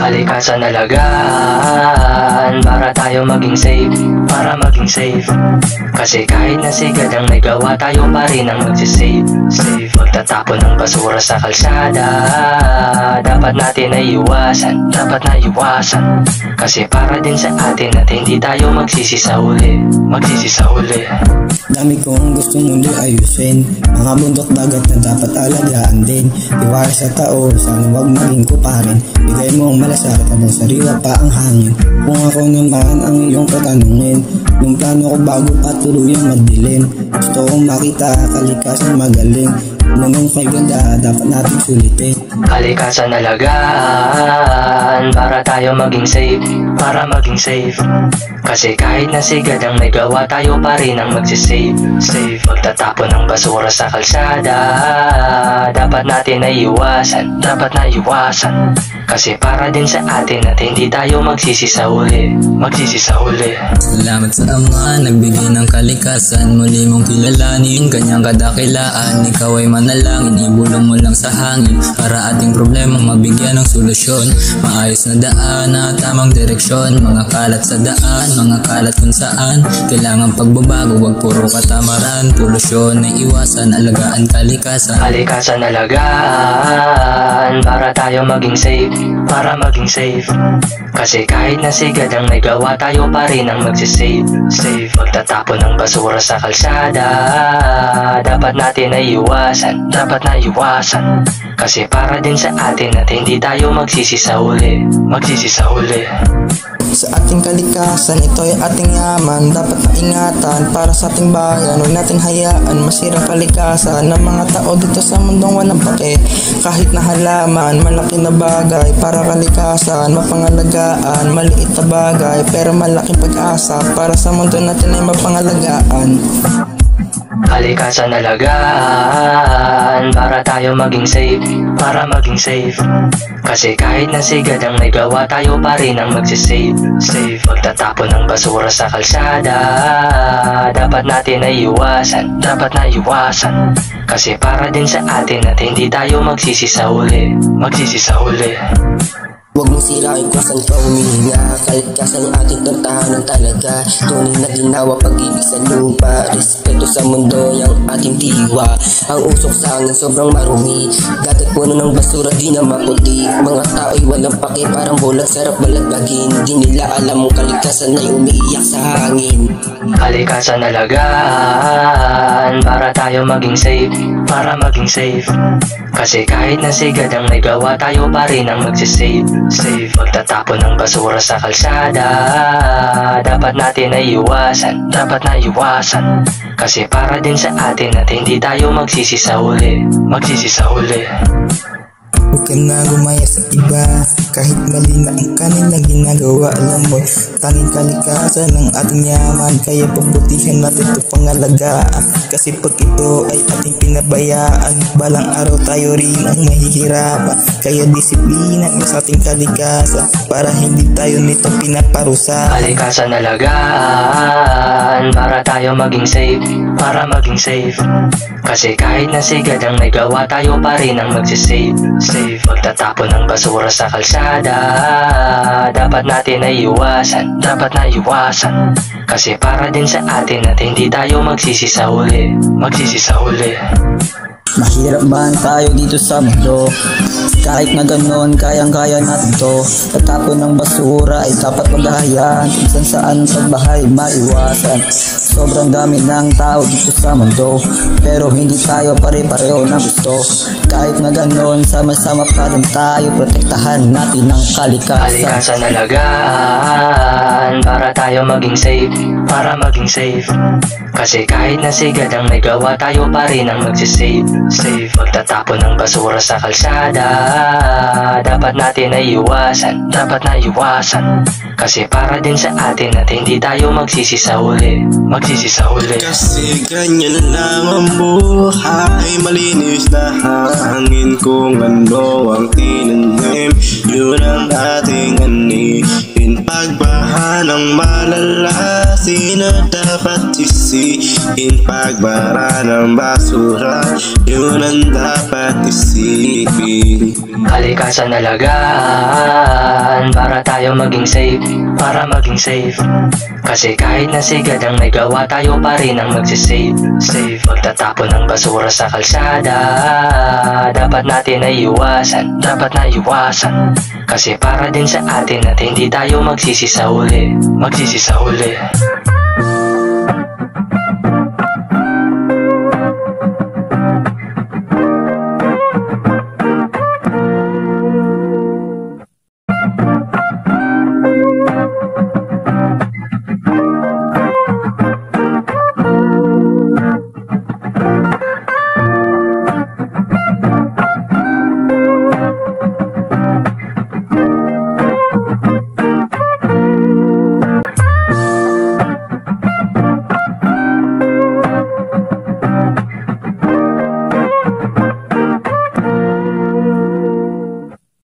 Kalikasan alagaan para tayo maging safe, para maging safe. Kasi kahit na sigad ang nagawa, tayo pa rin ang magsisave. Safe, magtatapon ng basura sa kalsada, dapat natin na iwasan, dapat na iwasan. Kasi para din sa atin at hindi tayo magsisi sa huli, magsisi sa huli. Dami kong gusto muli ayusin, mga bundok dagat na dapat alagaan din. Iwala sa tao, sana wag maging kuparin. Bigay mo ang malasakit habang sariwa pa ang hangin. Kung ako naman ang iyong katanungin, yung plano ko bago pa tuluyang magdilim. Gusto kong makita kalikasan magaling, nung may ganda dapat natin sulitin. Kalikasan alagaan para tayo maging safe, para maging safe. Kasi kahit na sigad ang nagawa, tayo pa rin ang magsisave. Safe, magtatapon ng basura sa kalsada, dapat natin na iwasan, dapat na iwasan. Kasi para din sa atin at hindi tayo magsisi sa huli, magsisi sa huli. Salamat sa Ama, nagbigay ng kalikasan. Muli mong kilalanin, kanyang kadakilaan. Ikaw ay manalangin, ibulong mo lang sa hangin, para ating problema mabigyan ng solusyon. Maayos na daan na tamang direksyon, mga kalat sa daan, mga kalat kung saan. Kailangan pagbabago, wag puro katamaran. Polusyon na iwasan, alagaan kalikasan. Kalikasan alagaan para tayo maging safe, para maging safe. Kasi kahit na sigad ang nagawa, tayo pa rin ang magsisave. Safe, magtatapon ng basura sa kalsada, dapat natin na iwasan, dapat na iwasan. Kasi para din sa atin at hindi tayo magsisi sa huli, magsisi sa huli. Sa ating kalikasan, ito ay ating yaman, dapat maingatan para sa ating bayan. Huwag natin hayaan masirang kalikasan ng mga tao dito sa mundong walang pake. Kahit na halaman, malaki na bagay para kalikasan, mapangalagaan. Maliit na bagay pero malaking pag-asa para sa mundo natin ay mapangalagaan. Kalikasan alagaan para tayo maging safe, para maging safe. Kasi kahit na sigad ang nagawa, tayo pa rin ang magsisave. Safe, magtatapon ng basura sa kalsada, dapat natin na iwasan, dapat na iwasan. Kasi para din sa atin at hindi tayo magsisi sa huli, magsisi sa huli. Huwag mong sirain kung saan ka humihinga. Kalikasan ang ating tantahanan talaga. Tunay na ginawa, pag-ibig sa lupa, respeto sa mundo, yung ating diwa. Ang usok sa hangin sobrang marumi, dagat puno ng basura, di na maputi. Mga tao'y walang pake, parang bulag, sarap balagbagin. Di nila alam mong kalikasan ay umiiyak sa hangin. Kalikasan alagaan para tayo maging safe, para maging safe. Kasi kahit na sigad ang nagawa, tayo pa rin ang magsisave. Safe, magtatapon ng basura sa kalsada, dapat natin na iwasan, dapat na iwasan. Kasi para din sa atin at hindi tayo magsisi sa huli, magsisi sa huli. Huwag ka na gumaya sa iba, kahit mali na ang kanilang ginagawa. Alam mo, tanging kalikasan ng ating yaman, kaya pabutihan natin ito pangalagaan. Kasi pag ito ay ating pinabayaan, balang araw tayo rin ang mahihirapan. Kaya disiplina sa ating kalikasan, para hindi tayo nito pinaparusahan. Kalikasan alagaan para tayo maging safe, para maging safe. Kasi kahit na sigad ang nagawa, tayo pa rin ang magsisave. Safe, magtatapon ng basura sa kalsada, dapat natin na iwasan, dapat na iwasan. Kasi para din sa atin at hindi tayo magsisi sa huli, magsisi sa huli. Mahirap man tayo dito sa mundo, kahit na ganon, kayang-kaya natin to. Tatapon ng basura ay dapat maghahayaan, kung saan pagbahay maiwasan. Sobrang dami ng tao dito sa mundo, pero hindi tayo pare-pareho na gusto. Kahit na ganon, sama-sama pa rin tayo, protektahan natin ang kalikasan. Kalikasan alagaan para tayo maging safe, para maging safe. Kasi kahit na sigad ang nagawa, tayo pa rin ang magsisave. Safe, magtatapon ng basura sa kalsada, dapat natin na iwasan, dapat na iwasan. Kasi para din sa atin at hindi tayo magsisi sa huli, magsisi sa huli. Kasi ganyan lang ang buhay, malinis na hangin kung ano ang tinanim, yun ang ating anihin. Pagbaha ng malala, sino dapat sisi? Hulihin pagbara ng basura, yun ang dapat isipin. Kalikasan alagaan para tayo maging safe, para maging safe. Kasi kahit na sigad ang may gawa, tayo pa rin ang magsisave. Save, pagtatapon ng basura sa kalsada, dapat natin na iwasan, dapat na iwasan. Kasi para din sa atin at hindi tayo magsisi sa huli, magsisi sa huli.